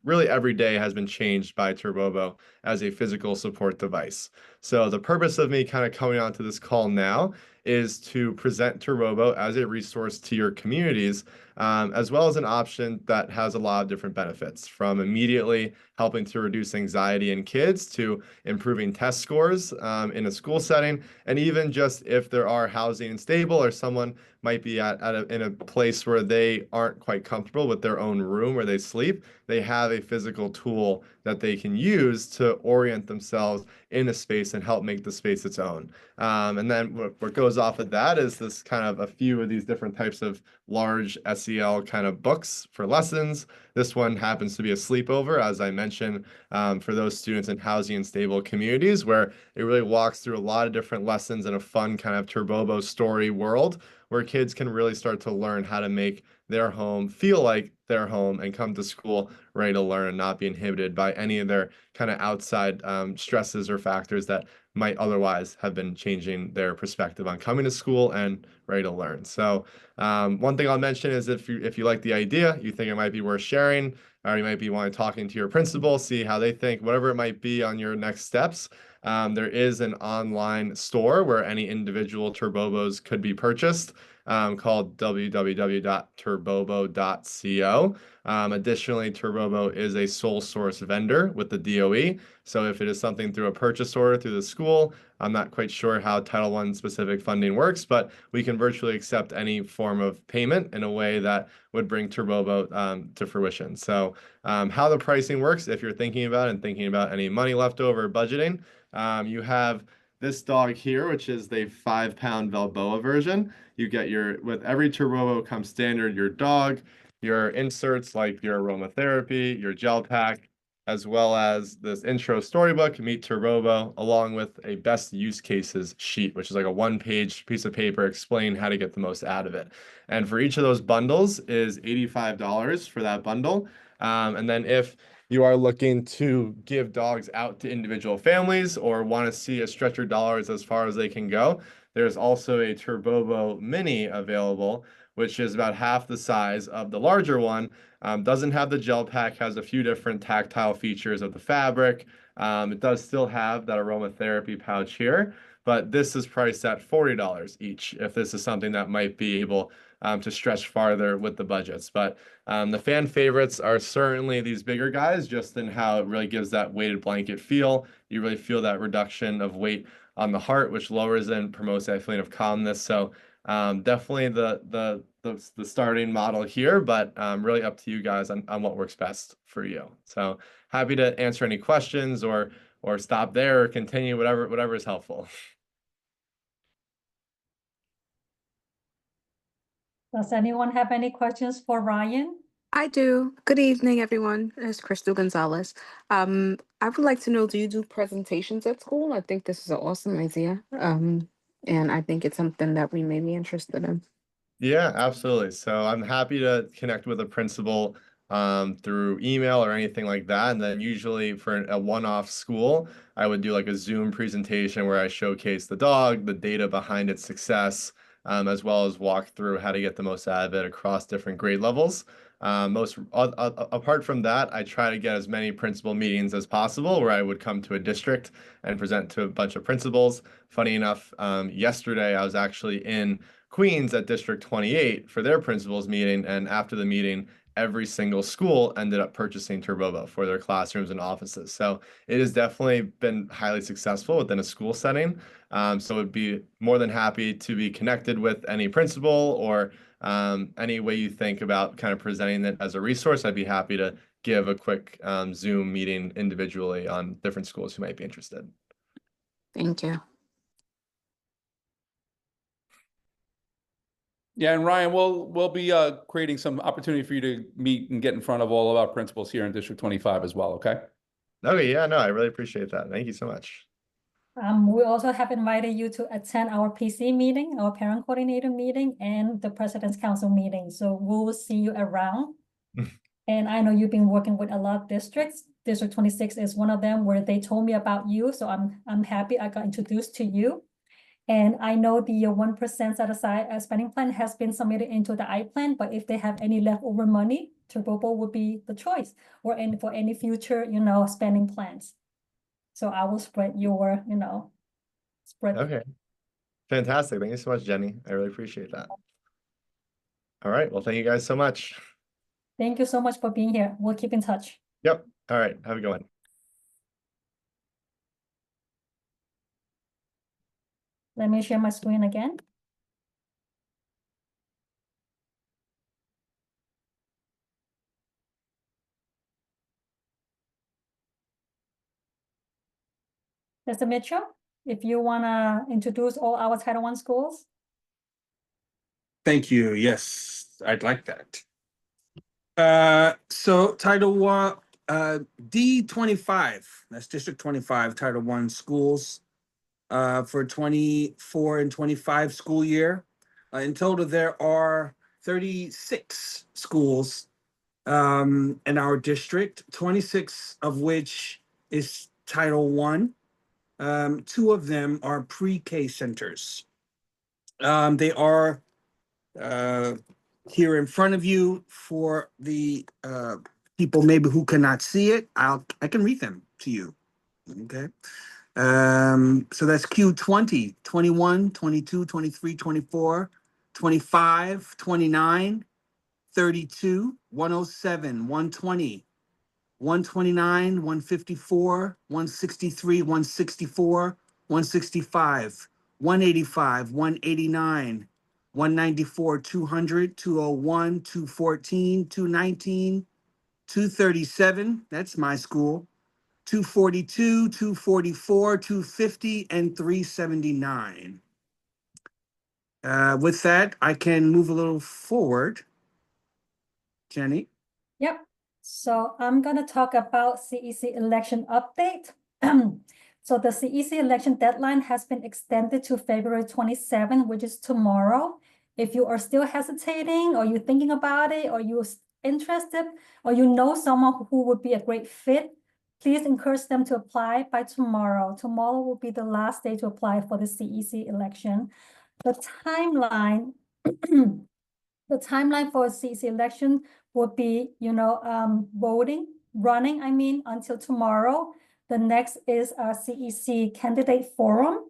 really every day has been changed by Turbobo as a physical support device. So the purpose of me kind of coming onto this call now is to present Turbobo as a resource to your communities, as well as an option that has a lot of different benefits, from immediately helping to reduce anxiety in kids to improving test scores in a school setting, and even just if there are housing unstable or someone might be in a place where they aren't quite comfortable with their own room where they sleep, they have a physical tool that they can use to orient themselves in a space and help make the space its own. And then what goes off of that is this kind of a few of these different types of large SEL kind of books for lessons. This one happens to be a sleepover, as I mentioned, for those students in housing and stable communities, where it really walks through a lot of different lessons in a fun kind of Turbobo story world, where kids can really start to learn how to make their home feel like their home and come to school ready to learn and not be inhibited by any of their kind of outside stresses or factors that might otherwise have been changing their perspective on coming to school and ready to learn. So one thing I'll mention is if you like the idea, you think it might be worth sharing, or you might be wanting talking to your principal, see how they think, whatever it might be on your next steps. There is an online store where any individual Turbobos could be purchased, called www.turbobo.co. Additionally, Turbobo is a sole source vendor with the DOE. So if it is something through a purchase order through the school, I'm not quite sure how Title I specific funding works, but we can virtually accept any form of payment in a way that would bring Turbobo to fruition. So how the pricing works, if you're thinking about any money left over budgeting, you have this dog here, which is the 5-pound Balboa version. You get with every Turbobo comes standard your dog, your inserts like your aromatherapy, your gel pack, as well as this intro storybook, Meet Turbobo, along with a best use cases sheet, which is like a one-page piece of paper explaining how to get the most out of it. And for each of those bundles is $85 for that bundle. And then if you are looking to give dogs out to individual families or want to see a stretch your dollars as far as they can go, there's also a Turbobo Mini available, which is about half the size of the larger one. Doesn't have the gel pack, has a few different tactile features of the fabric. It does still have that aromatherapy pouch here, but this is priced at $40 each if this is something that might be able to stretch farther with the budgets. But the fan favorites are certainly these bigger guys, just in how it really gives that weighted blanket feel. You really feel that reduction of weight on the heart, which lowers and promotes that feeling of calmness. So definitely the starting model here, but really up to you guys on what works best for you. So happy to answer any questions or stop there or continue, whatever is helpful. Does anyone have any questions for Ryan? I do. Good evening, everyone. It's Crystal Gonzalez. I would like to know, do you do presentations at school? I think this is an awesome idea. And I think it's something that we may be interested in. Yeah, absolutely. So I'm happy to connect with a principal through email or anything like that. And then usually for a one-off school, I would do like a Zoom presentation where I showcase the dog, the data behind its success, as well as walk through how to get the most out of it across different grade levels. Apart from that, I try to get as many principal meetings as possible where I would come to a district and present to a bunch of principals. Funny enough, yesterday I was actually in Queens at District 28 for their principals meeting, and after the meeting, every single school ended up purchasing Turbobo for their classrooms and offices. So it has definitely been highly successful within a school setting. So I'd be more than happy to be connected with any principal or any way you think about kind of presenting it as a resource. I'd be happy to give a quick Zoom meeting individually on different schools who might be interested. Thank you. Yeah, and Ryan, we'll be creating some opportunity for you to meet and get in front of all of our principals here in District 25 as well, okay? Okay, yeah, no, I really appreciate that. Thank you so much. We also have invited you to attend our PC meeting, our parent coordinator meeting, and the President's Council meeting. So we will see you around. And I know you've been working with a lot of districts. District 26 is one of them where they told me about you. So I'm happy I got introduced to you. And I know the 1% set aside spending plan has been submitted into the I-plan, but if they have any leftover money, Turbobo would be the choice, or for any future, spending plans. So I will spread your, spread. Okay, fantastic. Thank you so much, Jenny. I really appreciate that. All right, well, thank you guys so much. Thank you so much for being here. We'll keep in touch. Yep. All right, have a good one. Let me share my screen again. Mr. Mitchell, if you wanna introduce all our Title I schools. Thank you. Yes, I'd like that. So Title I, D25, that's District 25, Title I schools, for 24 and 25 school year. In total, there are 36 schools in our district, 26 of which is Title I. 2 of them are pre-K centers. They are here in front of you. For the people maybe who cannot see it, I can read them to you. Okay. So that's Q20, 21, 22, 23, 24, 25, 29, 32, 107, 120, 129, 154, 163, 164, 165, 185, 189, 194, 200, 201, 214, 219, 237, that's my school, 242, 244, 250, and 379. With that, I can move a little forward. Jenny? Yep. So I'm going to talk about CEC election update. So the CEC election deadline has been extended to February 27, which is tomorrow. If you are still hesitating, or you're thinking about it, or you're interested, or you know someone who would be a great fit, please encourage them to apply by tomorrow. Tomorrow will be the last day to apply for the CEC election. The timeline, the timeline for CEC election would be, running, until tomorrow. The next is a CEC candidate forum.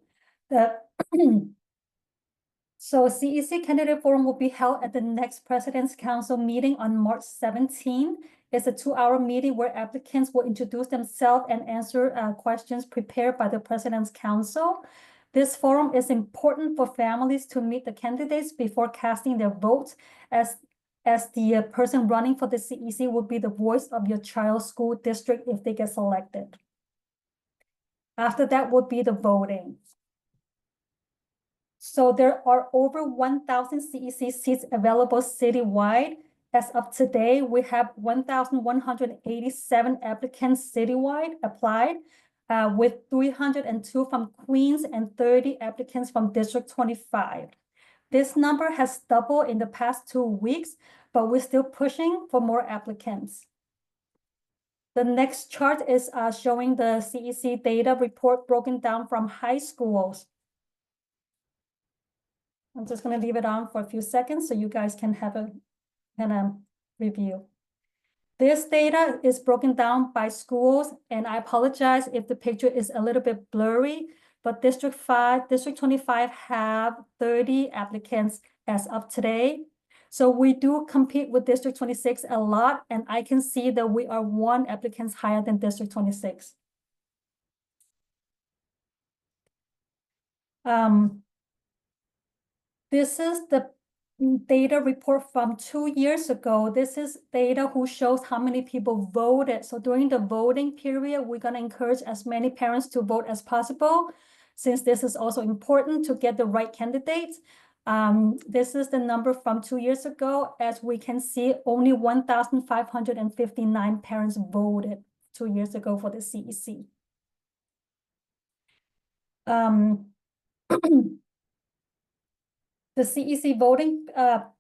So CEC candidate forum will be held at the next President's Council meeting on March 17. It's a 2-hour meeting where applicants will introduce themselves and answer questions prepared by the President's Council. This forum is important for families to meet the candidates before casting their votes, as the person running for the CEC will be the voice of your child's school district if they get selected. After that would be the voting. So there are over 1,000 CEC seats available citywide. As of today, we have 1,187 applicants citywide applied, with 302 from Queens and 30 applicants from District 25. This number has doubled in the past 2 weeks, but we're still pushing for more applicants. The next chart is showing the CEC data report broken down from high schools. I'm just going to leave it on for a few seconds so you guys can have a review. This data is broken down by schools, and I apologize if the picture is a little bit blurry, but District 25 have 30 applicants as of today. So we do compete with District 26 a lot, and I can see that we are 1 applicant higher than District 26. This is the data report from 2 years ago. This is data who shows how many people voted. So during the voting period, we're going to encourage as many parents to vote as possible, since this is also important to get the right candidates. This is the number from 2 years ago. As we can see, only 1,559 parents voted 2 years ago for the CEC. The CEC voting, let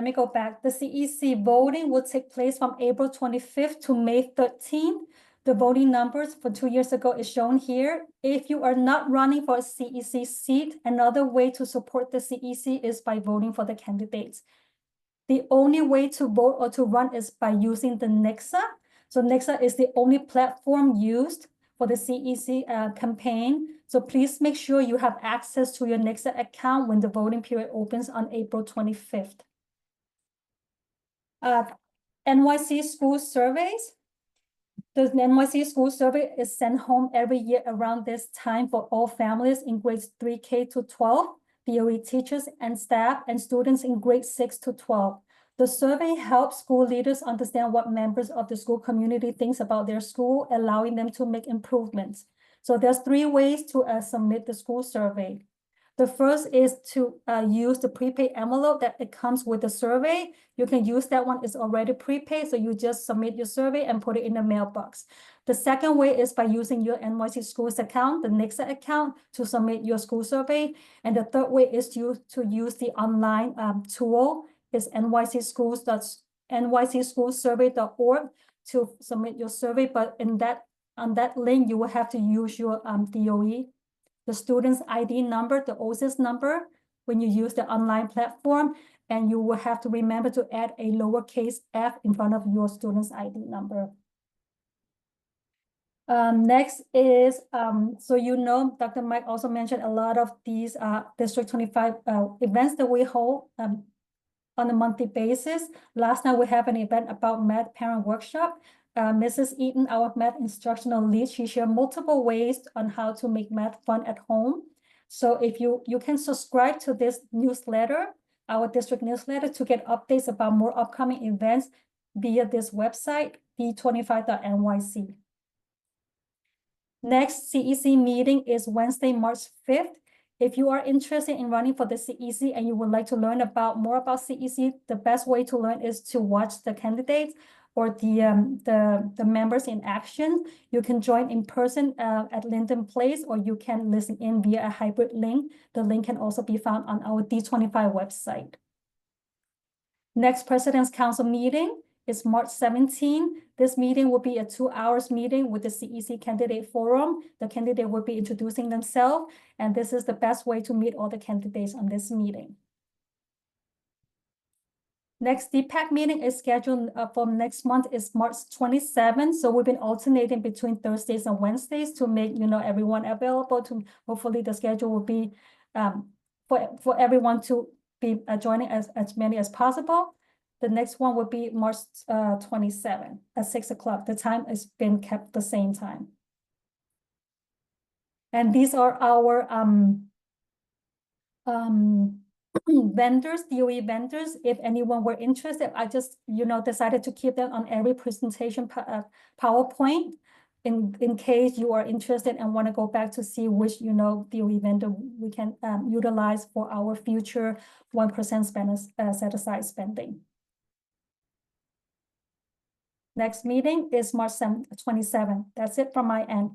me go back. The CEC voting will take place from April 25th to May 13th. The voting numbers for 2 years ago is shown here. If you are not running for a CEC seat, another way to support the CEC is by voting for the candidates. The only way to vote or to run is by using the Nexa. So Nexa is the only platform used for the CEC campaign. So please make sure you have access to your Nexa account when the voting period opens on April 25th. NYC school surveys. The NYC school survey is sent home every year around this time for all families in grades 3K to 12, DOE teachers and staff, and students in grades 6 to 12. The survey helps school leaders understand what members of the school community thinks about their school, allowing them to make improvements. So there's 3 ways to submit the school survey. The first is to use the prepaid envelope that it comes with the survey. You can use that one, it's already prepaid, so you just submit your survey and put it in the mailbox. The second way is by using your NYC Schools account, the Nexa account, to submit your school survey. And the third way is to use the online tool, is nycschoolsurvey.org to submit your survey. But on that link, you will have to use your DOE, the student's ID number, the OSIS number, when you use the online platform, and you will have to remember to add a lowercase f in front of your student's ID number. Next is, so Dr. Mike also mentioned a lot of these District 25 events that we hold on a monthly basis. Last night we have an event about math parent workshop. Mrs. Eaton, our math instructional lead, she shared multiple ways on how to make math fun at home. So if you can subscribe to this newsletter, our district newsletter, to get updates about more upcoming events via this website, d25.nyc. Next CEC meeting is Wednesday, March 5th. If you are interested in running for the CEC and you would like to learn more about CEC, the best way to learn is to watch the candidates or the members in action, you can join in person at Linden Place, or you can listen in via a hybrid link. The link can also be found on our D25 website. Next President's Council meeting is March 17. This meeting will be a 2 hours meeting with the CEC Candidate Forum. The candidate will be introducing themselves, and this is the best way to meet all the candidates on this meeting. Next DPAC meeting is scheduled for next month is March 27. So we've been alternating between Thursdays and Wednesdays to make everyone available. To hopefully the schedule will be for everyone to be joining as many as possible. The next one will be March 27 at 6 o'clock. The time has been kept the same time. And these are our vendors, DOE vendors. If anyone were interested, I just decided to keep them on every presentation PowerPoint in case you are interested and want to go back to see which DOE vendor we can utilize for our future 1% set aside spending. Next meeting is March 27. That's it from my end.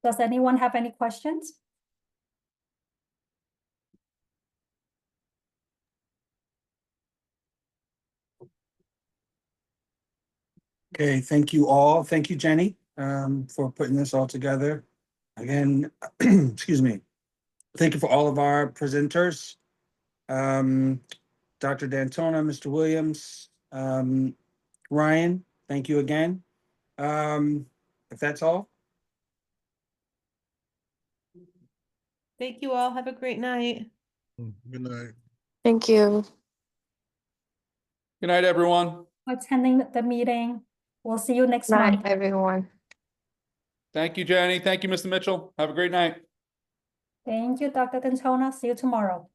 Does anyone have any questions? Okay, thank you all. Thank you, Jenny, for putting this all together. Again, excuse me. Thank you for all of our presenters. Dr. D'Antona, Mr. Williams, Ryan, thank you again. If that's all. Thank you all. Have a great night. Good night. Thank you. Good night, everyone. Attending the meeting. We'll see you next Night, month. everyone. Thank you, Jenny. Thank you, Mr. Mitchell. Have a great night. Thank you, Dr. D'Antona. See you tomorrow.